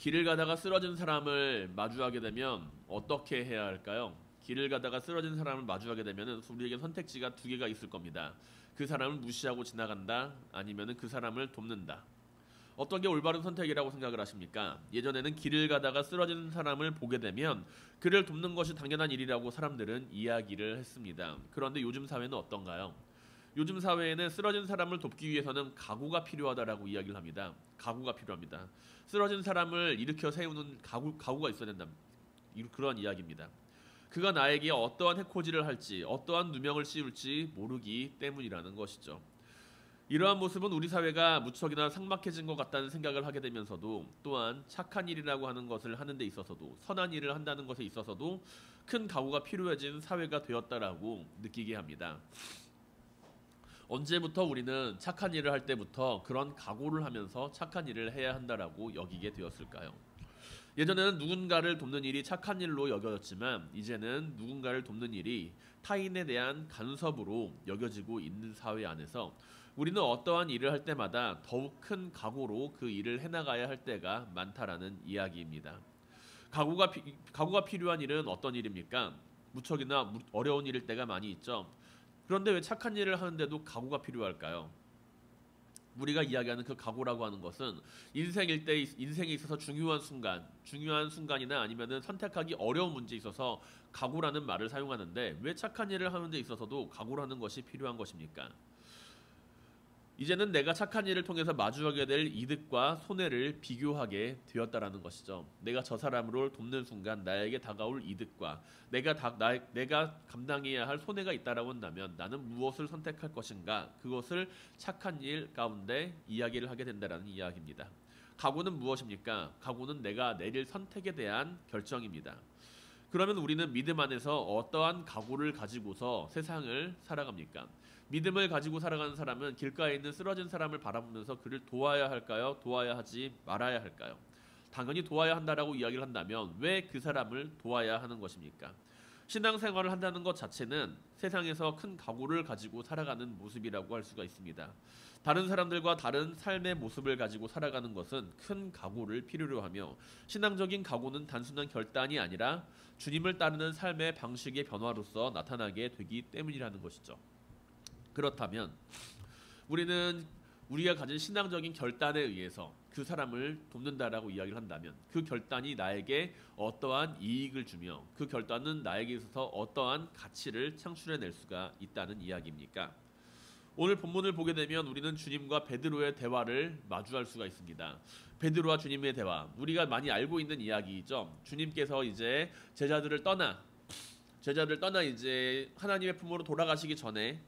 길을 가다가 쓰러진 사람을 마주하게 되면 어떻게 해야 할까요? 길을 가다가 쓰러진 사람을 마주하게 되면 우리에게 선택지가 두 개가 있을 겁니다. 그 사람을 무시하고 지나간다, 아니면 그 사람을 돕는다. 어떤 게 올바른 선택이라고 생각을 하십니까? 예전에는 길을 가다가 쓰러진 사람을 보게 되면 그를 돕는 것이 당연한 일이라고 사람들은 이야기를 했습니다. 그런데 요즘 사회는 어떤가요? 요즘 사회에는 쓰러진 사람을 돕기 위해서는 각오가 필요하다라고 이야기를 합니다. 각오가 필요합니다. 쓰러진 사람을 일으켜 세우는 각오가 있어야 된다. 그런 이야기입니다. 그가 나에게 어떠한 해코지를 할지, 어떠한 누명을 씌울지 모르기 때문이라는 것이죠. 이러한 모습은 우리 사회가 무척이나 삭막해진 것 같다는 생각을 하게 되면서도, 또한 착한 일이라고 하는 것을 하는 데 있어서도, 선한 일을 한다는 것에 있어서도 큰 각오가 필요해진 사회가 되었다라고 느끼게 합니다. 언제부터 우리는 착한 일을 할 때부터 그런 각오를 하면서 착한 일을 해야 한다라고 여기게 되었을까요? 예전에는 누군가를 돕는 일이 착한 일로 여겨졌지만, 이제는 누군가를 돕는 일이 타인에 대한 간섭으로 여겨지고 있는 사회 안에서 우리는 어떠한 일을 할 때마다 더욱 큰 각오로 그 일을 해나가야 할 때가 많다라는 이야기입니다. 각오가 필요한 일은 어떤 일입니까? 무척이나 어려운 일일 때가 많이 있죠. 그런데 왜 착한 일을 하는데도 각오가 필요할까요? 우리가 이야기하는 그 각오라고 하는 것은 인생에 있어서 중요한 순간이나 아니면은 선택하기 어려운 문제에 있어서 각오라는 말을 사용하는데, 왜 착한 일을 하는 데 있어서도 각오라는 것이 필요한 것입니까? 이제는 내가 착한 일을 통해서 마주하게 될 이득과 손해를 비교하게 되었다라는 것이죠. 내가 저 사람을 돕는 순간 나에게 다가올 이득과 내가 감당해야 할 손해가 있다라고 한다면 나는 무엇을 선택할 것인가? 그것을 착한 일 가운데 이야기를 하게 된다라는 이야기입니다. 각오는 무엇입니까? 각오는 내가 내릴 선택에 대한 결정입니다. 그러면 우리는 믿음 안에서 어떠한 각오를 가지고서 세상을 살아갑니까? 믿음을 가지고 살아가는 사람은 길가에 있는 쓰러진 사람을 바라보면서 그를 도와야 할까요? 도와야 하지 말아야 할까요? 당연히 도와야 한다라고 이야기를 한다면 왜 그 사람을 도와야 하는 것입니까? 신앙생활을 한다는 것 자체는 세상에서 큰 각오를 가지고 살아가는 모습이라고 할 수가 있습니다. 다른 사람들과 다른 삶의 모습을 가지고 살아가는 것은 큰 각오를 필요로 하며, 신앙적인 각오는 단순한 결단이 아니라 주님을 따르는 삶의 방식의 변화로서 나타나게 되기 때문이라는 것이죠. 그렇다면 우리는 우리가 가진 신앙적인 결단에 의해서 그 사람을 돕는다라고 이야기를 한다면, 그 결단이 나에게 어떠한 이익을 주며 그 결단은 나에게 있어서 어떠한 가치를 창출해낼 수가 있다는 이야기입니까? 오늘 본문을 보게 되면 우리는 주님과 베드로의 대화를 마주할 수가 있습니다. 베드로와 주님의 대화, 우리가 많이 알고 있는 이야기이죠. 주님께서 이제 제자들을 떠나 이제 하나님의 품으로 돌아가시기 전에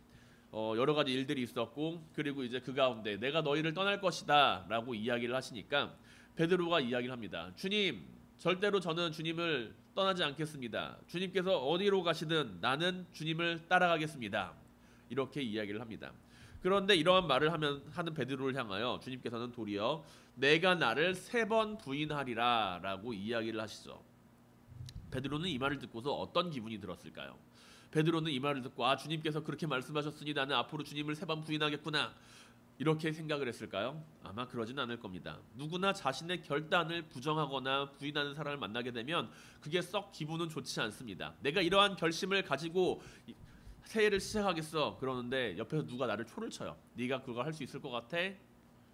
여러 가지 일들이 있었고, 그리고 이제 그 가운데 내가 너희를 떠날 것이다 라고 이야기를 하시니까 베드로가 이야기를 합니다. 주님, 절대로 저는 주님을 떠나지 않겠습니다. 주님께서 어디로 가시든 나는 주님을 따라가겠습니다. 이렇게 이야기를 합니다. 그런데 이러한 말을 하는 베드로를 향하여 주님께서는 도리어 내가 나를 3번 부인하리라 라고 이야기를 하시죠. 베드로는 이 말을 듣고서 어떤 기분이 들었을까요? 베드로는 이 말을 듣고, 주님께서 그렇게 말씀하셨으니 나는 앞으로 주님을 3번 부인하겠구나, 이렇게 생각을 했을까요? 아마 그러진 않을 겁니다. 누구나 자신의 결단을 부정하거나 부인하는 사람을 만나게 되면 그게 썩 기분은 좋지 않습니다. 내가 이러한 결심을 가지고 새해를 시작하겠어 그러는데 옆에서 누가 나를 초를 쳐요. 네가 그걸 할 수 있을 것 같아?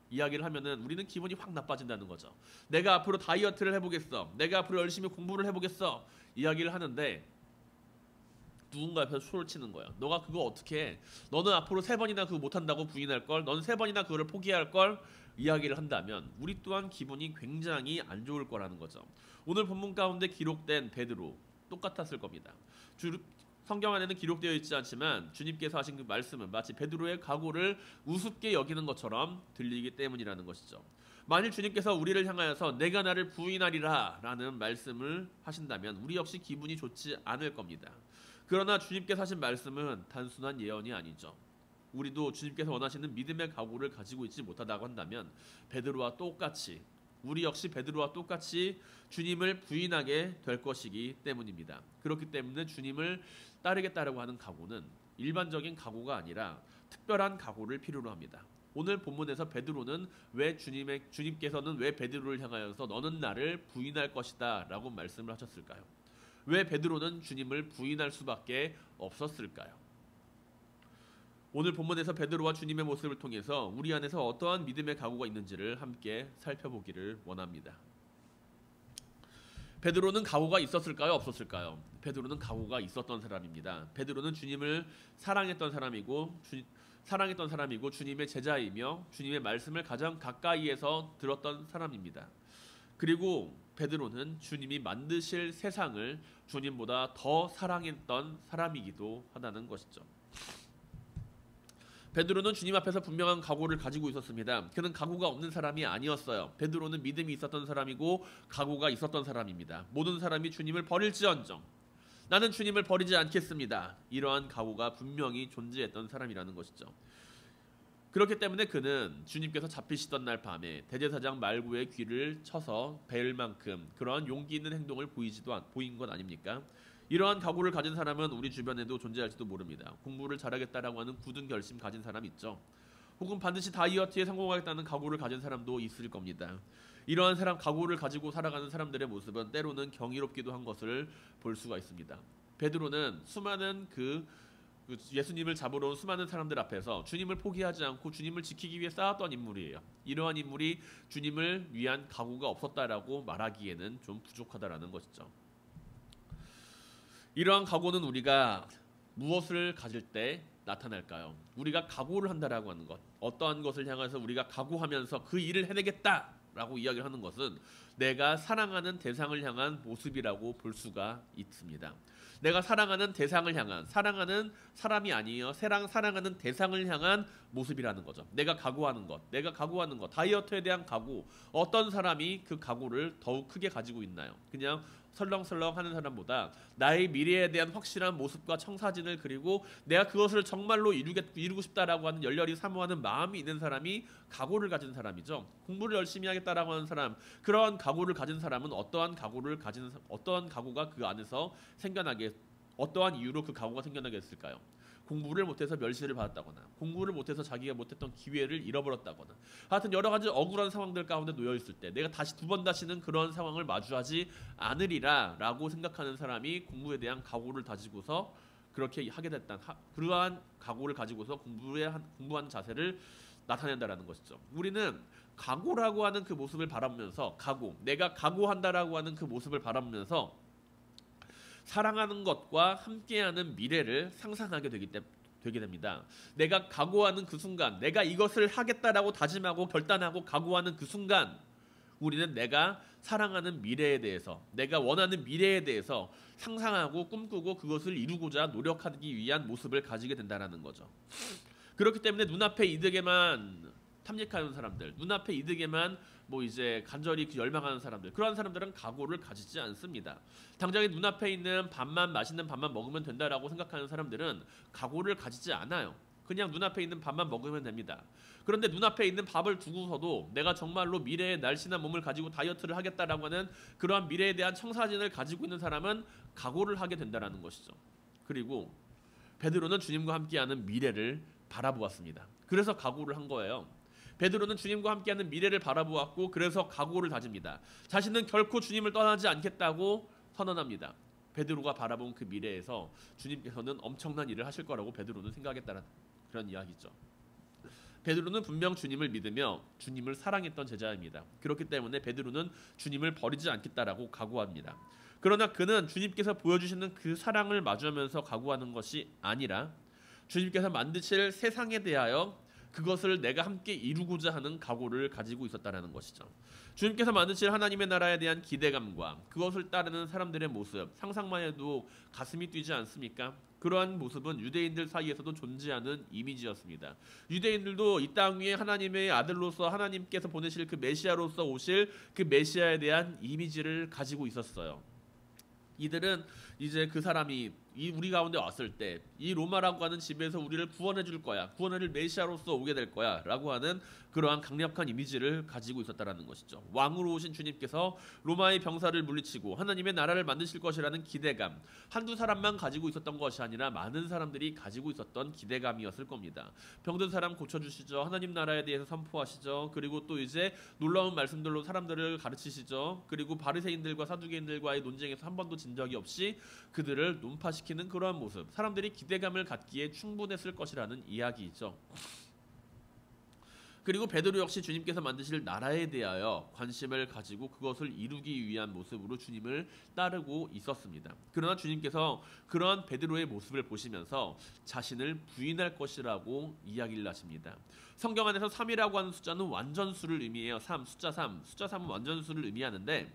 이야기를 하면은 우리는 기분이 확 나빠진다는 거죠. 내가 앞으로 다이어트를 해보겠어, 내가 앞으로 열심히 공부를 해보겠어, 이야기를 하는데 누군가 옆에서 초를 치는 거야. 너가 그거 어떻게 해? 너는 앞으로 3번이나 그거 못한다고 부인할 걸? 너는 3번이나 그거를 포기할 걸? 이야기를 한다면 우리 또한 기분이 굉장히 안 좋을 거라는 거죠. 오늘 본문 가운데 기록된 베드로 똑같았을 겁니다. 성경 안에는 기록되어 있지 않지만 주님께서 하신 그 말씀은 마치 베드로의 각오를 우습게 여기는 것처럼 들리기 때문이라는 것이죠. 만일 주님께서 우리를 향하여서 내가 나를 부인하리라 라는 말씀을 하신다면 우리 역시 기분이 좋지 않을 겁니다. 그러나 주님께서 하신 말씀은 단순한 예언이 아니죠. 우리도 주님께서 원하시는 믿음의 각오를 가지고 있지 못하다고 한다면 우리 역시 베드로와 똑같이 주님을 부인하게 될 것이기 때문입니다. 그렇기 때문에 주님을 따르겠다라고 하는 각오는 일반적인 각오가 아니라 특별한 각오를 필요로 합니다. 오늘 본문에서 베드로는 주님께서는 왜 베드로를 향하여서 너는 나를 부인할 것이다 라고 말씀을 하셨을까요? 왜 베드로는 주님을 부인할 수밖에 없었을까요? 오늘 본문에서 베드로와 주님의 모습을 통해서 우리 안에서 어떠한 믿음의 각오가 있는지를 함께 살펴보기를 원합니다. 베드로는 각오가 있었을까요? 없었을까요? 베드로는 각오가 있었던 사람입니다. 베드로는 주님을 사랑했던 사람이고 주님의 제자이며 주님의 말씀을 가장 가까이에서 들었던 사람입니다. 그리고 베드로는 주님이 만드실 세상을 주님보다 더 사랑했던 사람이기도 하다는 것이죠. 베드로는 주님 앞에서 분명한 각오를 가지고 있었습니다. 그는 각오가 없는 사람이 아니었어요. 베드로는 믿음이 있었던 사람이고 각오가 있었던 사람입니다. 모든 사람이 주님을 버릴지언정 나는 주님을 버리지 않겠습니다. 이러한 각오가 분명히 존재했던 사람이라는 것이죠. 그렇기 때문에 그는 주님께서 잡히시던 날 밤에 대제사장 말구의 귀를 쳐서 벨 만큼 그러한 용기 있는 행동을 보인 것 아닙니까? 이러한 각오를 가진 사람은 우리 주변에도 존재할지도 모릅니다. 공부를 잘하겠다라고 하는 굳은 결심 가진 사람 있죠. 혹은 반드시 다이어트에 성공하겠다는 각오를 가진 사람도 있을 겁니다. 이러한 각오를 가지고 살아가는 사람들의 모습은 때로는 경이롭기도 한 것을 볼 수가 있습니다. 베드로는 수많은 예수님을 잡으러 온 수많은 사람들 앞에서 주님을 포기하지 않고 주님을 지키기 위해 싸웠던 인물이에요. 이러한 인물이 주님을 위한 각오가 없었다라고 말하기에는 좀 부족하다라는 것이죠. 이러한 각오는 우리가 무엇을 가질 때 나타날까요? 우리가 각오를 한다라고 하는 것, 어떠한 것을 향해서 우리가 각오하면서 그 일을 해내겠다라고 이야기를 하는 것은 내가 사랑하는 대상을 향한 모습이라고 볼 수가 있습니다. 내가 사랑하는 대상을 향한, 사랑하는 사람이 아니에요. 사랑하는 대상을 향한 모습이라는 거죠. 내가 각오하는 것, 다이어트에 대한 각오. 어떤 사람이 그 각오를 더욱 크게 가지고 있나요? 그냥 설렁설렁 하는 사람보다 나의 미래에 대한 확실한 모습과 청사진을 그리고 내가 그것을 정말로 이루고 싶다라고 하는 열렬히 사모하는 마음이 있는 사람이 각오를 가진 사람이죠. 공부를 열심히 하겠다라고 하는 사람, 그런 각오를 가진 사람은 어떠한 각오가 그 안에서 어떠한 이유로 그 각오가 생겨나게 했을까요? 공부를 못해서 멸시를 받았다거나 공부를 못해서 자기가 못했던 기회를 잃어버렸다거나 하여튼 여러 가지 억울한 상황들 가운데 놓여있을 때 내가 두 번 다시는 그런 상황을 마주하지 않으리라 라고 생각하는 사람이 공부에 대한 각오를 다지고서 그렇게 하게 됐다. 그러한 각오를 가지고서 공부하는 자세를 나타낸다라는 것이죠. 우리는 각오라고 하는 그 모습을 바라보면서 내가 각오한다라고 하는 그 모습을 바라보면서 사랑하는 것과 함께하는 미래를 상상하게 되게 됩니다. 내가 각오하는 그 순간, 내가 이것을 하겠다라고 다짐하고 결단하고 각오하는 그 순간 우리는 내가 사랑하는 미래에 대해서, 내가 원하는 미래에 대해서 상상하고 꿈꾸고 그것을 이루고자 노력하기 위한 모습을 가지게 된다는 거죠. 그렇기 때문에 눈앞의 이득에만 탐닉하는 사람들, 눈앞의 이득에만 간절히 열망하는 사람들, 그런 사람들은 각오를 가지지 않습니다. 당장에 눈앞에 있는 맛있는 밥만 먹으면 된다라고 생각하는 사람들은 각오를 가지지 않아요. 그냥 눈앞에 있는 밥만 먹으면 됩니다. 그런데 눈앞에 있는 밥을 두고서도 내가 정말로 미래의 날씬한 몸을 가지고 다이어트를 하겠다라고 하는 그러한 미래에 대한 청사진을 가지고 있는 사람은 각오를 하게 된다는 것이죠. 그리고 베드로는 주님과 함께하는 미래를 바라보았습니다. 그래서 각오를 한 거예요. 베드로는 주님과 함께하는 미래를 바라보았고 그래서 각오를 다집니다. 자신은 결코 주님을 떠나지 않겠다고 선언합니다. 베드로가 바라본 그 미래에서 주님께서는 엄청난 일을 하실 거라고 베드로는 생각했다는 그런 이야기죠. 베드로는 분명 주님을 믿으며 주님을 사랑했던 제자입니다. 그렇기 때문에 베드로는 주님을 버리지 않겠다라고 각오합니다. 그러나 그는 주님께서 보여주시는 그 사랑을 마주하면서 각오하는 것이 아니라 주님께서 만드실 세상에 대하여 그것을 내가 함께 이루고자 하는 각오를 가지고 있었다는 것이죠. 주님께서 만드실 하나님의 나라에 대한 기대감과 그것을 따르는 사람들의 모습, 상상만 해도 가슴이 뛰지 않습니까? 그러한 모습은 유대인들 사이에서도 존재하는 이미지였습니다. 유대인들도 이 땅 위에 하나님의 아들로서 하나님께서 보내실 그 메시아로서 오실 그 메시아에 대한 이미지를 가지고 있었어요. 이들은 이제 그 사람이 우리 가운데 왔을 때 이 로마라고 하는 집에서 우리를 구원해 줄 거야. 구원해줄 메시아로서 오게 될 거야. 라고 하는 그러한 강력한 이미지를 가지고 있었다라는 것이죠. 왕으로 오신 주님께서 로마의 병사를 물리치고 하나님의 나라를 만드실 것이라는 기대감. 한두 사람만 가지고 있었던 것이 아니라 많은 사람들이 가지고 있었던 기대감이었을 겁니다. 병든 사람 고쳐주시죠. 하나님 나라에 대해서 선포하시죠. 그리고 또 이제 놀라운 말씀들로 사람들을 가르치시죠. 그리고 바리새인들과 사두개인들과의 논쟁에서 한 번도 진 적이 없이 그들을 논파시키는 그러한 모습. 사람들이 기대감을 갖기에 충분했을 것이라는 이야기이죠. 그리고 베드로 역시 주님께서 만드실 나라에 대하여 관심을 가지고 그것을 이루기 위한 모습으로 주님을 따르고 있었습니다. 그러나 주님께서 그러한 베드로의 모습을 보시면서 자신을 부인할 것이라고 이야기를 하십니다. 성경 안에서 3이라고 하는 숫자는 완전수를 의미해요. 3, 숫자 3. 숫자 3은 완전수를 의미하는데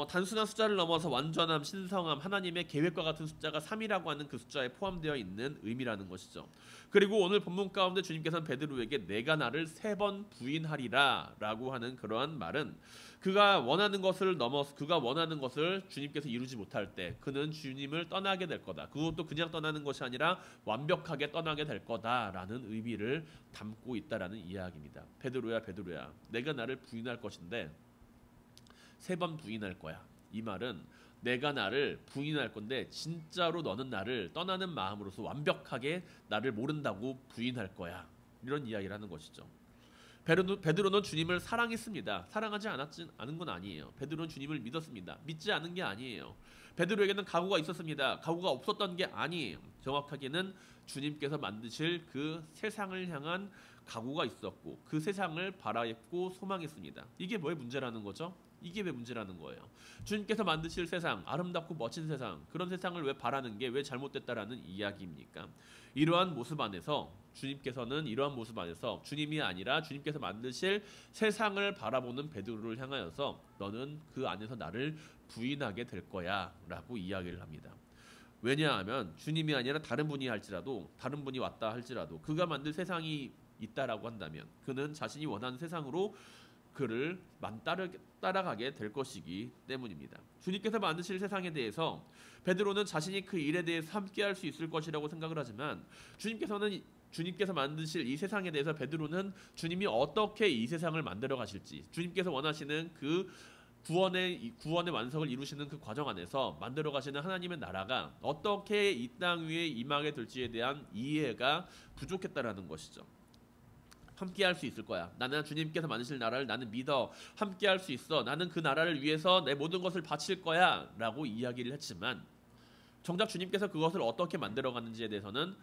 단순한 숫자를 넘어서 완전함, 신성함, 하나님의 계획과 같은 숫자가 3이라고 하는 그 숫자에 포함되어 있는 의미라는 것이죠. 그리고 오늘 본문 가운데 주님께서는 베드로에게 내가 나를 3번 부인하리라 라고 하는 그러한 말은 그가 원하는 것을 주님께서 이루지 못할 때 그는 주님을 떠나게 될 거다. 그것도 그냥 떠나는 것이 아니라 완벽하게 떠나게 될 거다라는 의미를 담고 있다라는 이야기입니다. 베드로야 베드로야 내가 나를 부인할 것인데 3번 부인할 거야. 이 말은 내가 나를 부인할 건데 진짜로 너는 나를 떠나는 마음으로서 완벽하게 나를 모른다고 부인할 거야. 이런 이야기를 하는 것이죠. 베드로는 주님을 사랑했습니다. 사랑하지 않은 건 아니에요. 베드로는 주님을 믿었습니다. 믿지 않은 게 아니에요. 베드로에게는 각오가 있었습니다. 각오가 없었던 게 아니에요. 정확하게는 주님께서 만드실 그 세상을 향한 각오가 있었고 그 세상을 바라했고 소망했습니다. 이게 뭐의 문제라는 거죠? 이게 왜 문제라는 거예요? 주님께서 만드실 세상, 아름답고 멋진 세상, 그런 세상을 왜 바라는 게 왜 잘못됐다라는 이야기입니까? 이러한 모습 안에서 주님이 아니라 주님께서 만드실 세상을 바라보는 베드로를 향하여서 너는 그 안에서 나를 부인하게 될 거야 라고 이야기를 합니다. 왜냐하면 주님이 아니라 다른 분이 왔다 할지라도 그가 만든 세상이 있다라고 한다면 그는 자신이 원하는 세상으로 그를 따라가게 될 것이기 때문입니다. 주님께서 만드실 세상에 대해서 베드로는 자신이 그 일에 대해서 함께할 수 있을 것이라고 생각을 하지만 주님께서 만드실 이 세상에 대해서 베드로는 주님이 어떻게 이 세상을 만들어 가실지 주님께서 원하시는 그 구원의 완성을 이루시는 그 과정 안에서 만들어 가시는 하나님의 나라가 어떻게 이 땅 위에 임하게 될지에 대한 이해가 부족했다라는 것이죠. 함께할 수 있을 거야. 나는 주님께서 만드실 나라를 나는 믿어. 함께할 수 있어. 나는 그 나라를 위해서 내 모든 것을 바칠 거야 라고 이야기를 했지만 정작 주님께서 그것을 어떻게 만들어가는지에 대해서는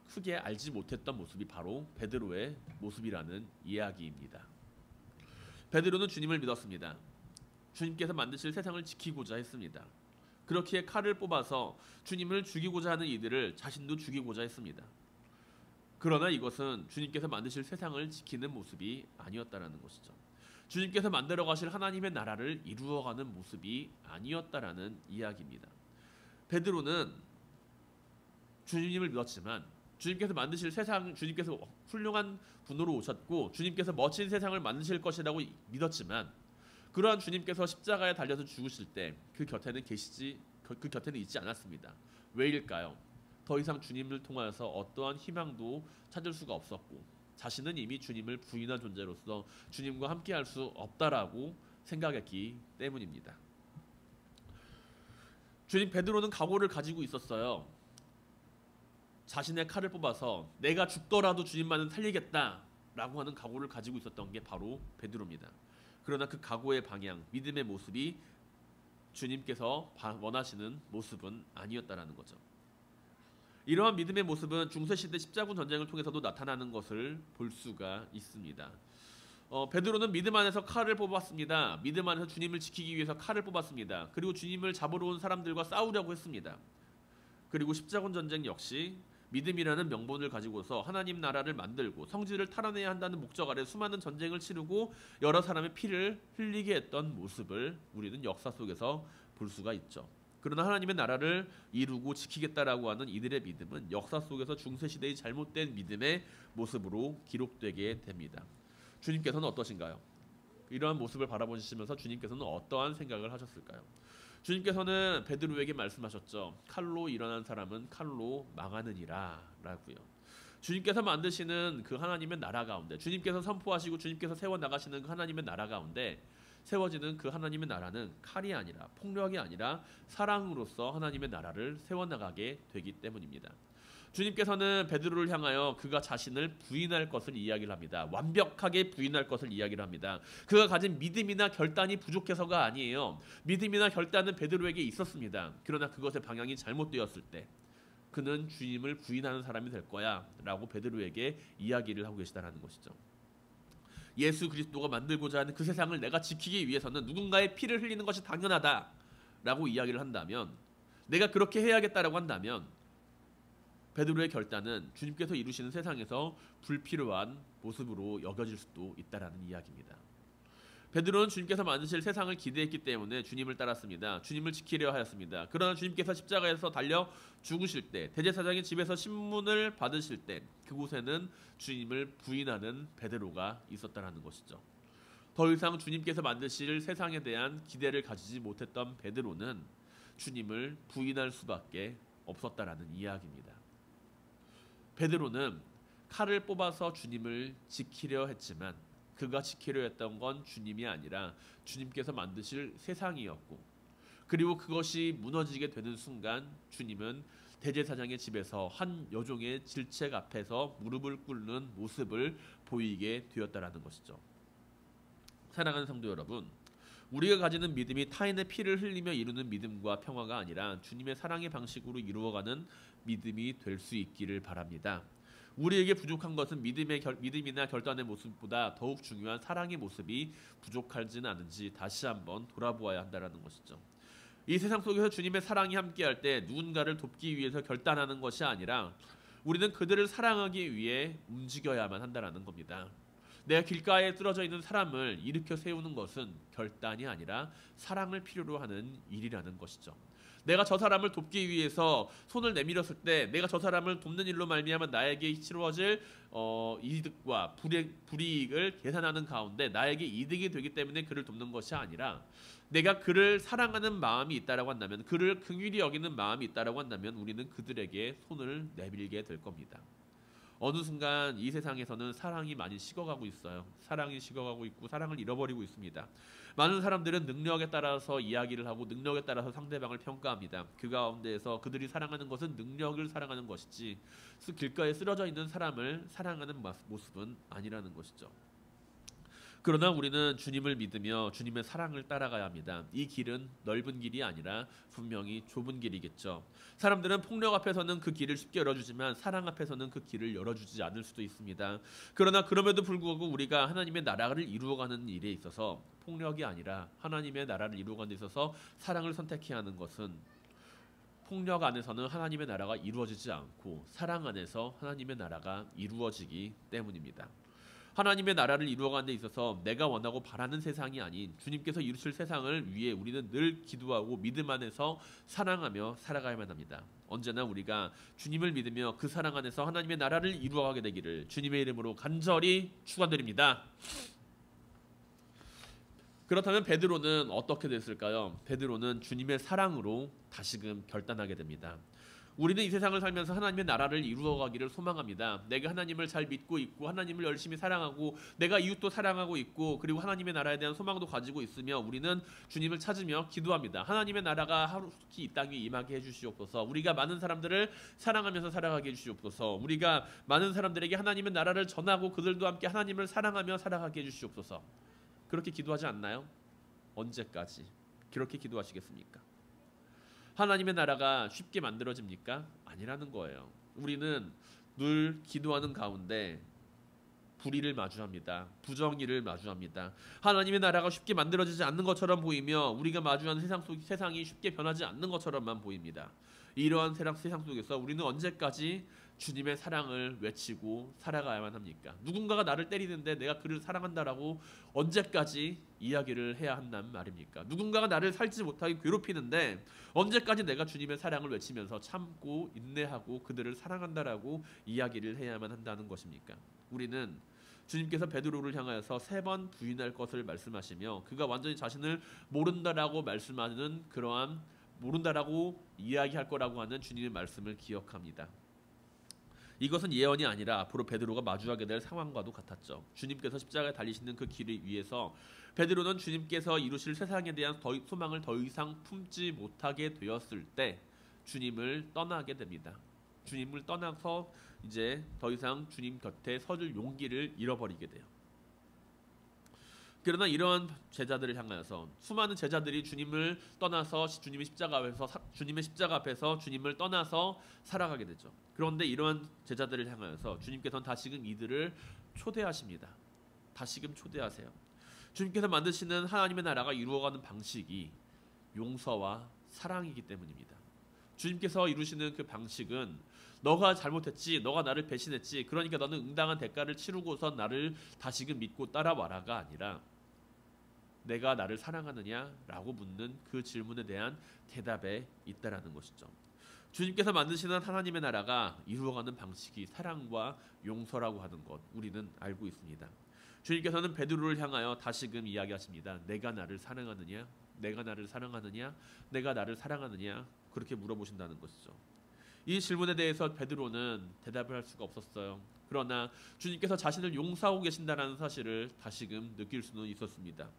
크게 알지 못했던 모습이 바로 베드로의 모습이라는 이야기입니다. 베드로는 주님을 믿었습니다. 주님께서 만드실 세상을 지키고자 했습니다. 그렇기에 칼을 뽑아서 주님을 죽이고자 하는 이들을 자신도 죽이고자 했습니다. 그러나 이것은 주님께서 만드실 세상을 지키는 모습이 아니었다라는 것이죠. 주님께서 만들어 가실 하나님의 나라를 이루어가는 모습이 아니었다라는 이야기입니다. 베드로는 주님을 믿었지만 주님께서 만드실 세상, 주님께서 훌륭한 분으로 오셨고 주님께서 멋진 세상을 만드실 것이라고 믿었지만 그러한 주님께서 십자가에 달려서 죽으실 때 그 곁에는 있지 않았습니다. 왜일까요? 더 이상 주님을 통하여서 어떠한 희망도 찾을 수가 없었고 자신은 이미 주님을 부인한 존재로서 주님과 함께할 수 없다라고 생각했기 때문입니다. 베드로는 각오를 가지고 있었어요. 자신의 칼을 뽑아서 내가 죽더라도 주님만은 살리겠다라고 하는 각오를 가지고 있었던 게 바로 베드로입니다. 그러나 그 각오의 방향, 믿음의 모습이 주님께서 원하시는 모습은 아니었다라는 거죠. 이러한 믿음의 모습은 중세시대 십자군 전쟁을 통해서도 나타나는 것을 볼 수가 있습니다. 베드로는 믿음 안에서 칼을 뽑았습니다. 믿음 안에서 주님을 지키기 위해서 칼을 뽑았습니다. 그리고 주님을 잡으러 온 사람들과 싸우려고 했습니다. 그리고 십자군 전쟁 역시 믿음이라는 명분을 가지고서 하나님 나라를 만들고 성지를 탈환해야 한다는 목적 아래 수많은 전쟁을 치르고 여러 사람의 피를 흘리게 했던 모습을 우리는 역사 속에서 볼 수가 있죠. 그러나 하나님의 나라를 이루고 지키겠다라고 하는 이들의 믿음은 역사 속에서 중세시대의 잘못된 믿음의 모습으로 기록되게 됩니다. 주님께서는 어떠신가요? 이러한 모습을 바라보시면서 주님께서는 어떠한 생각을 하셨을까요? 주님께서는 베드로에게 말씀하셨죠. 칼로 일어난 사람은 칼로 망하느니라 라고요. 주님께서 만드시는 그 하나님의 나라 가운데, 주님께서 선포하시고 주님께서 세워나가시는 그 하나님의 나라 가운데 세워지는 그 하나님의 나라는 칼이 아니라, 폭력이 아니라 사랑으로서 하나님의 나라를 세워나가게 되기 때문입니다. 주님께서는 베드로를 향하여 그가 자신을 부인할 것을 이야기를 합니다. 완벽하게 부인할 것을 이야기를 합니다. 그가 가진 믿음이나 결단이 부족해서가 아니에요. 믿음이나 결단은 베드로에게 있었습니다. 그러나 그것의 방향이 잘못되었을 때 그는 주님을 부인하는 사람이 될 거야 라고 베드로에게 이야기를 하고 계시다는 것이죠. 예수 그리스도가 만들고자 하는 그 세상을 내가 지키기 위해서는 누군가의 피를 흘리는 것이 당연하다 라고 이야기를 한다면, 내가 그렇게 해야겠다라고 한다면 베드로의 결단은 주님께서 이루시는 세상에서 불필요한 모습으로 여겨질 수도 있다라는 이야기입니다. 베드로는 주님께서 만드실 세상을 기대했기 때문에 주님을 따랐습니다. 주님을 지키려 하였습니다. 그러나 주님께서 십자가에서 달려 죽으실 때, 대제사장의 집에서 신문을 받으실 때 그곳에는 주님을 부인하는 베드로가 있었다는 것이죠. 더 이상 주님께서 만드실 세상에 대한 기대를 가지지 못했던 베드로는 주님을 부인할 수밖에 없었다라는 이야기입니다. 베드로는 칼을 뽑아서 주님을 지키려 했지만 그가 지키려 했던 건 주님이 아니라 주님께서 만드실 세상이었고, 그리고 그것이 무너지게 되는 순간 주님은 대제사장의 집에서 한 여종의 질책 앞에서 무릎을 꿇는 모습을 보이게 되었다라는 것이죠. 사랑하는 성도 여러분, 우리가 가지는 믿음이 타인의 피를 흘리며 이루는 믿음과 평화가 아니라 주님의 사랑의 방식으로 이루어가는 믿음이 될 수 있기를 바랍니다. 우리에게 부족한 것은 믿음이나 결단의 모습보다 더욱 중요한 사랑의 모습이 부족하지는 않은지 다시 한번 돌아보아야 한다는 것이죠. 이 세상 속에서 주님의 사랑이 함께할 때 누군가를 돕기 위해서 결단하는 것이 아니라 우리는 그들을 사랑하기 위해 움직여야만 한다는 겁니다. 내가 길가에 쓰러져 있는 사람을 일으켜 세우는 것은 결단이 아니라 사랑을 필요로 하는 일이라는 것이죠. 내가 저 사람을 돕기 위해서 손을 내밀었을 때 내가 저 사람을 돕는 일로 말미암아 나에게 치루어질 이득과 불이익을 계산하는 가운데 나에게 이득이 되기 때문에 그를 돕는 것이 아니라, 내가 그를 사랑하는 마음이 있다라고 한다면, 그를 긍휼히 여기는 마음이 있다라고 한다면 우리는 그들에게 손을 내밀게 될 겁니다. 어느 순간 이 세상에서는 사랑이 많이 식어가고 있어요. 사랑이 식어가고 있고 사랑을 잃어버리고 있습니다. 많은 사람들은 능력에 따라서 이야기를 하고 능력에 따라서 상대방을 평가합니다. 그 가운데에서 그들이 사랑하는 것은 능력을 사랑하는 것이지 길가에 쓰러져 있는 사람을 사랑하는 모습은 아니라는 것이죠. 그러나 우리는 주님을 믿으며 주님의 사랑을 따라가야 합니다. 이 길은 넓은 길이 아니라 분명히 좁은 길이겠죠. 사람들은 폭력 앞에서는 그 길을 쉽게 열어주지만 사랑 앞에서는 그 길을 열어주지 않을 수도 있습니다. 그러나 그럼에도 불구하고 우리가 하나님의 나라를 이루어가는 일에 있어서 폭력이 아니라 하나님의 나라를 이루어가는 데 있어서 사랑을 선택해야 하는 것은, 폭력 안에서는 하나님의 나라가 이루어지지 않고 사랑 안에서 하나님의 나라가 이루어지기 때문입니다. 하나님의 나라를 이루어가는 데 있어서 내가 원하고 바라는 세상이 아닌 주님께서 이루실 세상을 위해 우리는 늘 기도하고 믿음 안에서 사랑하며 살아가야만 합니다. 언제나 우리가 주님을 믿으며 그 사랑 안에서 하나님의 나라를 이루어가게 되기를 주님의 이름으로 간절히 축원드립니다. 그렇다면 베드로는 어떻게 됐을까요? 베드로는 주님의 사랑으로 다시금 결단하게 됩니다. 우리는 이 세상을 살면서 하나님의 나라를 이루어가기를 소망합니다. 내가 하나님을 잘 믿고 있고 하나님을 열심히 사랑하고 내가 이웃도 사랑하고 있고 그리고 하나님의 나라에 대한 소망도 가지고 있으며 우리는 주님을 찾으며 기도합니다. 하나님의 나라가 하루속히 이 땅에 임하게 해주시옵소서. 우리가 많은 사람들을 사랑하면서 살아가게 해주시옵소서. 우리가 많은 사람들에게 하나님의 나라를 전하고 그들도 함께 하나님을 사랑하며 살아가게 해주시옵소서. 그렇게 기도하지 않나요? 언제까지 그렇게 기도하시겠습니까? 하나님의 나라가 쉽게 만들어집니까? 아니라는 거예요. 우리는 늘 기도하는 가운데 불의를 마주합니다. 부정의를 마주합니다. 하나님의 나라가 쉽게 만들어지지 않는 것처럼 보이며 우리가 마주하는 세상이 쉽게 변하지 않는 것처럼만 보입니다. 이러한 세상 속에서 우리는 언제까지 주님의 사랑을 외치고 살아가야만 합니까? 누군가가 나를 때리는데 내가 그를 사랑한다라고 언제까지 이야기를 해야 한단 말입니까? 누군가가 나를 살지 못하게 괴롭히는데 언제까지 내가 주님의 사랑을 외치면서 참고 인내하고 그들을 사랑한다라고 이야기를 해야만 한다는 것입니까? 우리는 주님께서 베드로를 향하여서 3번 부인할 것을 말씀하시며 그가 완전히 자신을 모른다라고 말씀하는 그러한 모른다라고 이야기할 거라고 하는 주님의 말씀을 기억합니다. 이것은 예언이 아니라 앞으로 베드로가 마주하게 될 상황과도 같았죠. 주님께서 십자가에 달리시는 그 길 위에서 베드로는 주님께서 이루실 세상에 대한 소망을 더 이상 품지 못하게 되었을 때 주님을 떠나게 됩니다. 주님을 떠나서 이제 더 이상 주님 곁에 서줄 용기를 잃어버리게 돼요. 그러나 이러한 제자들을 향하여서 수많은 제자들이 주님을 떠나서 주님의 십자가 앞에서 주님을 떠나서 살아가게 되죠. 그런데 이러한 제자들을 향하여서 주님께서는 다시금 이들을 초대하십니다. 다시금 초대하세요. 주님께서 만드시는 하나님의 나라가 이루어가는 방식이 용서와 사랑이기 때문입니다. 주님께서 이루시는 그 방식은 너가 잘못했지, 너가 나를 배신했지, 그러니까 너는 응당한 대가를 치르고서 나를 다시금 믿고 따라와라가 아니라 내가 나를 사랑하느냐라고 묻는 그 질문에 대한 대답에 있다라는 것이죠. 주님께서 만드시는 하나님의 나라가 이루어가는 방식이 사랑과 용서라고 하는 것 우리는 알고 있습니다. 주님께서는 베드로를 향하여 다시금 이야기하십니다. 내가 나를 사랑하느냐? 내가 나를 사랑하느냐? 내가 나를 사랑하느냐? 그렇게 물어보신다는 것이죠. 이 질문에 대해서 베드로는 대답을 할 수가 없었어요. 그러나 주님께서 자신을 용서하고 계신다는 사실을 다시금 느낄 수는 있었습니다.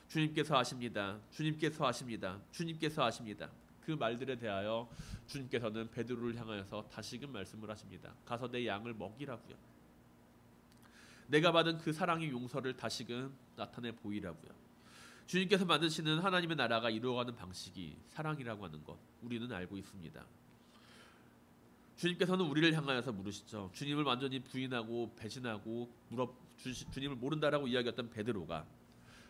주님께서 아십니다. 주님께서 아십니다. 주님께서 아십니다. 그 말들에 대하여 주님께서는 베드로를 향하여서 다시금 말씀을 하십니다. 가서 내 양을 먹이라고요. 내가 받은 그 사랑의 용서를 다시금 나타내 보이라고요. 주님께서 만드시는 하나님의 나라가 이루어가는 방식이 사랑이라고 하는 것 우리는 알고 있습니다. 주님께서는 우리를 향하여서 물으시죠. 주님을 완전히 부인하고 배신하고 주님을 모른다라고 이야기했던 베드로가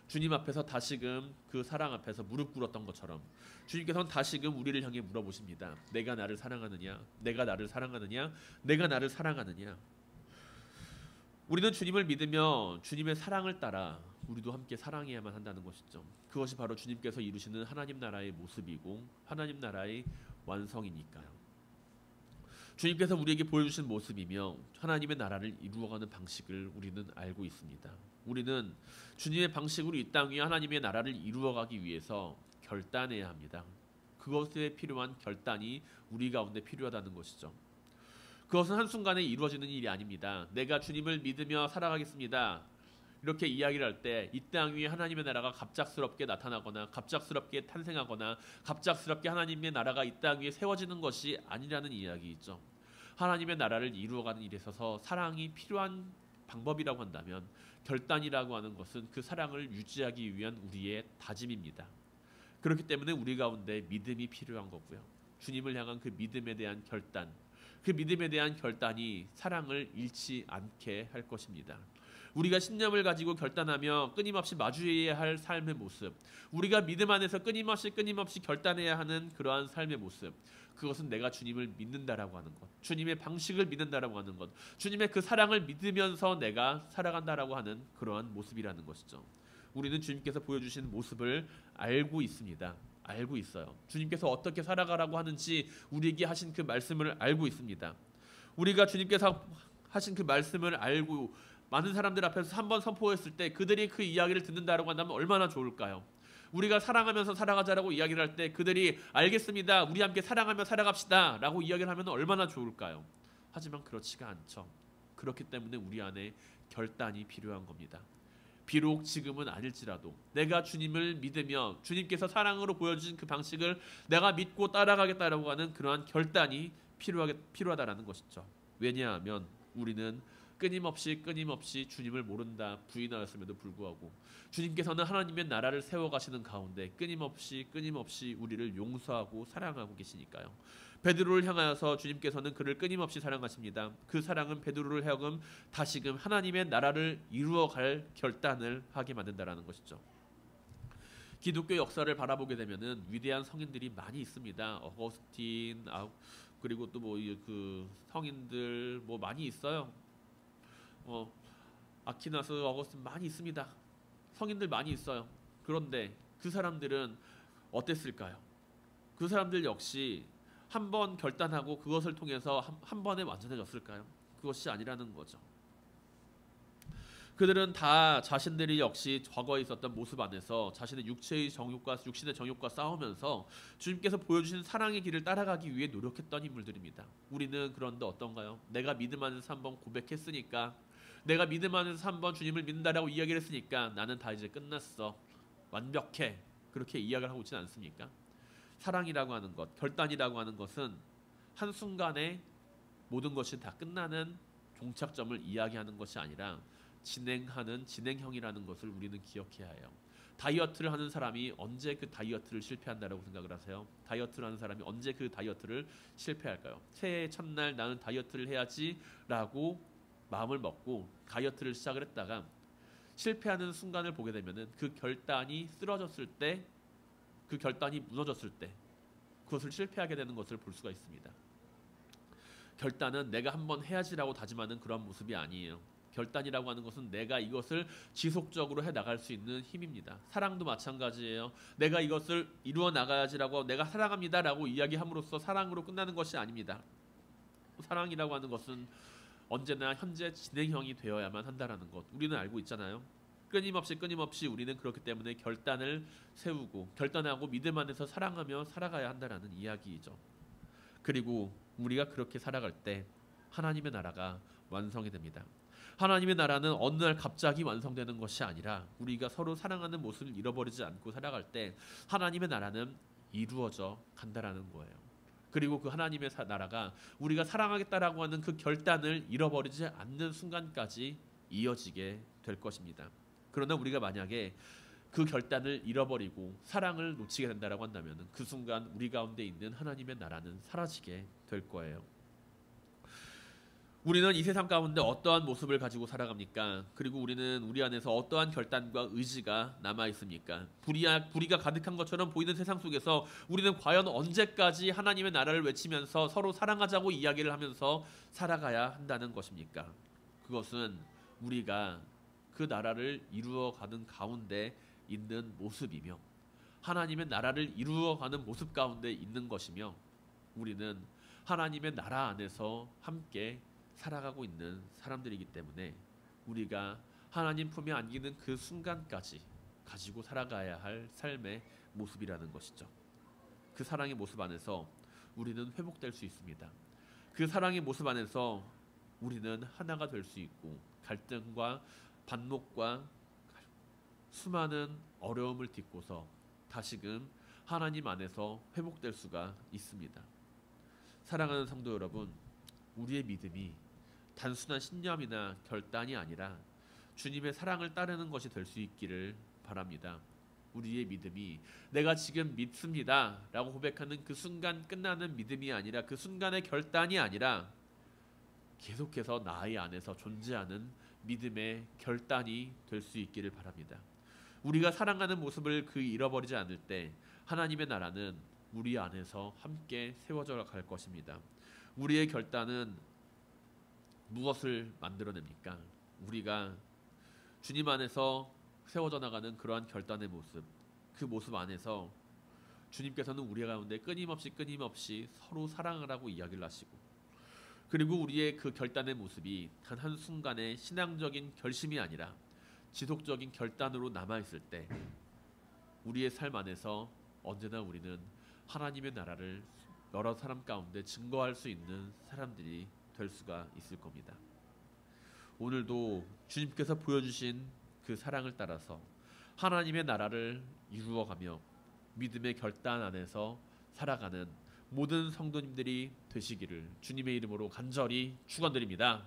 주님 앞에서 다시금 그 사랑 앞에서 무릎 꿇었던 것처럼 주님께서는 다시금 우리를 향해 물어보십니다. 내가 나를 사랑하느냐? 내가 나를 사랑하느냐? 내가 나를 사랑하느냐? 우리는 주님을 믿으며 주님의 사랑을 따라 우리도 함께 사랑해야만 한다는 것이죠. 그것이 바로 주님께서 이루시는 하나님 나라의 모습이고 하나님 나라의 완성이니까요. 주님께서 우리에게 보여주신 모습이며 하나님의 나라를 이루어가는 방식을 우리는 알고 있습니다. 우리는 주님의 방식으로 이 땅 위에 하나님의 나라를 이루어가기 위해서 결단해야 합니다. 그것에 필요한 결단이 우리 가운데 필요하다는 것이죠. 그것은 한순간에 이루어지는 일이 아닙니다. 내가 주님을 믿으며 살아가겠습니다. 이렇게 이야기를 할 때 이 땅 위에 하나님의 나라가 갑작스럽게 나타나거나 갑작스럽게 탄생하거나 갑작스럽게 하나님의 나라가 이 땅 위에 세워지는 것이 아니라는 이야기이죠. 하나님의 나라를 이루어가는 일에 있어서 사랑이 필요한 방법이라고 한다면 결단이라고 하는 것은 그 사랑을 유지하기 위한 우리의 다짐입니다. 그렇기 때문에 우리 가운데 믿음이 필요한 거고요. 주님을 향한 그 믿음에 대한 결단, 그 믿음에 대한 결단이 사랑을 잃지 않게 할 것입니다. 우리가 신념을 가지고 결단하며 끊임없이 마주해야 할 삶의 모습, 우리가 믿음 안에서 끊임없이 결단해야 하는 그러한 삶의 모습, 그것은 내가 주님을 믿는다라고 하는 것, 주님의 방식을 믿는다라고 하는 것, 주님의 그 사랑을 믿으면서 내가 살아간다라고 하는 그러한 모습이라는 것이죠. 우리는 주님께서 보여주신 모습을 알고 있습니다. 알고 있어요. 주님께서 어떻게 살아가라고 하는지 우리에게 하신 그 말씀을 알고 있습니다. 우리가 주님께서 하신 그 말씀을 알고 많은 사람들 앞에서 한번 선포했을 때 그들이 그 이야기를 듣는다라고 한다면 얼마나 좋을까요? 우리가 사랑하면서 살아가자라고 이야기를 할 때 그들이 알겠습니다. 우리 함께 사랑하며 살아갑시다 라고 이야기를 하면 얼마나 좋을까요? 하지만 그렇지가 않죠. 그렇기 때문에 우리 안에 결단이 필요한 겁니다. 비록 지금은 아닐지라도 내가 주님을 믿으며 주님께서 사랑으로 보여주신 그 방식을 내가 믿고 따라가겠다라고 하는 그러한 결단이 필요하다라는 것이죠. 왜냐하면 우리는 끊임없이 주님을 모른다 부인하였음에도 불구하고 주님께서는 하나님의 나라를 세워가시는 가운데 끊임없이 우리를 용서하고 사랑하고 계시니까요. 베드로를 향하여서 주님께서는 그를 끊임없이 사랑하십니다. 그 사랑은 베드로를 하여금 다시금 하나님의 나라를 이루어갈 결단을 하게 만든다라는 것이죠. 기독교 역사를 바라보게 되면은 위대한 성인들이 많이 있습니다. 어거스틴 그리고 또 뭐 그 성인들 뭐 많이 있어요. 아퀴나스, 어거스틴 많이 있습니다. 성인들 많이 있어요. 그런데 그 사람들은 어땠을까요? 그 사람들 역시 한 번 결단하고 그것을 통해서 한 번에 완전해졌을까요? 그것이 아니라는 거죠. 그들은 다 자신들이 역시 과거에 있었던 모습 안에서 자신의 육신의 정욕과 싸우면서 주님께서 보여주신 사랑의 길을 따라가기 위해 노력했던 인물들입니다. 우리는 그런데 어떤가요? 내가 믿음 안에서 한번 고백했으니까, 내가 믿음 안에서 한번 주님을 믿는다라고 이야기를 했으니까 나는 다 이제 끝났어, 완벽해, 그렇게 이야기를 하고 있지는 않습니까? 사랑이라고 하는 것, 결단이라고 하는 것은 한순간에 모든 것이 다 끝나는 종착점을 이야기하는 것이 아니라 진행하는 진행형이라는 것을 우리는 기억해야 해요. 다이어트를 하는 사람이 언제 그 다이어트를 실패한다라고 생각을 하세요? 다이어트를 하는 사람이 언제 그 다이어트를 실패할까요? 새해 첫날 나는 다이어트를 해야지라고 마음을 먹고 다이어트를 시작을 했다가 실패하는 순간을 보게 되면은 그 결단이 쓰러졌을 때, 그 결단이 무너졌을 때 그것을 실패하게 되는 것을 볼 수가 있습니다. 결단은 내가 한번 해야지라고 다짐하는 그런 모습이 아니에요. 결단이라고 하는 것은 내가 이것을 지속적으로 해 나갈 수 있는 힘입니다. 사랑도 마찬가지예요. 내가 이것을 이루어 나가야지라고, 내가 사랑합니다라고 이야기함으로써 사랑으로 끝나는 것이 아닙니다. 사랑이라고 하는 것은 언제나 현재 진행형이 되어야만 한다라는 것 우리는 알고 있잖아요. 끊임없이 우리는 그렇기 때문에 결단을 세우고 결단하고 믿음 안에서 사랑하며 살아가야 한다라는 이야기이죠. 그리고 우리가 그렇게 살아갈 때 하나님의 나라가 완성이 됩니다. 하나님의 나라는 어느 날 갑자기 완성되는 것이 아니라 우리가 서로 사랑하는 모습을 잃어버리지 않고 살아갈 때 하나님의 나라는 이루어져 간다라는 거예요. 그리고 그 하나님의 나라가 우리가 사랑하겠다라고 하는 그 결단을 잃어버리지 않는 순간까지 이어지게 될 것입니다. 그러나 우리가 만약에 그 결단을 잃어버리고 사랑을 놓치게 된다라고 한다면 그 순간 우리 가운데 있는 하나님의 나라는 사라지게 될 거예요. 우리는 이 세상 가운데 어떠한 모습을 가지고 살아갑니까? 그리고 우리는 우리 안에서 어떠한 결단과 의지가 남아 있습니까? 불의가 가득한 것처럼 보이는 세상 속에서 우리는 과연 언제까지 하나님의 나라를 외치면서 서로 사랑하자고 이야기를 하면서 살아가야 한다는 것입니까? 그것은 우리가 그 나라를 이루어가는 가운데 있는 모습이며 하나님의 나라를 이루어가는 모습 가운데 있는 것이며 우리는 하나님의 나라 안에서 함께 살아가고 있는 사람들이기 때문에 우리가 하나님 품에 안기는 그 순간까지 가지고 살아가야 할 삶의 모습이라는 것이죠. 그 사랑의 모습 안에서 우리는 회복될 수 있습니다. 그 사랑의 모습 안에서 우리는 하나가 될 수 있고 갈등과 반목과 수많은 어려움을 딛고서 다시금 하나님 안에서 회복될 수가 있습니다. 사랑하는 성도 여러분, 우리의 믿음이 단순한 신념이나 결단이 아니라 주님의 사랑을 따르는 것이 될 수 있기를 바랍니다. 우리의 믿음이 내가 지금 믿습니다 라고 고백하는 그 순간 끝나는 믿음이 아니라 그 순간의 결단이 아니라 계속해서 나의 안에서 존재하는 믿음의 결단이 될 수 있기를 바랍니다. 우리가 사랑하는 모습을 잃어버리지 않을 때 하나님의 나라는 우리 안에서 함께 세워져 갈 것입니다. 우리의 결단은 무엇을 만들어냅니까? 우리가 주님 안에서 세워져 나가는 그러한 결단의 모습, 그 모습 안에서 주님께서는 우리 가운데 끊임없이 서로 사랑하라고 이야기를 하시고 그리고 우리의 그 결단의 모습이 단 한순간의 신앙적인 결심이 아니라 지속적인 결단으로 남아있을 때 우리의 삶 안에서 언제나 우리는 하나님의 나라를 여러 사람 가운데 증거할 수 있는 사람들이 될 수가 있을 겁니다. 오늘도 주님께서 보여주신 그 사랑을 따라서 하나님의 나라를 이루어가며 믿음의 결단 안에서 살아가는 모든 성도님들이 되시기를 주님의 이름으로 간절히 축원드립니다.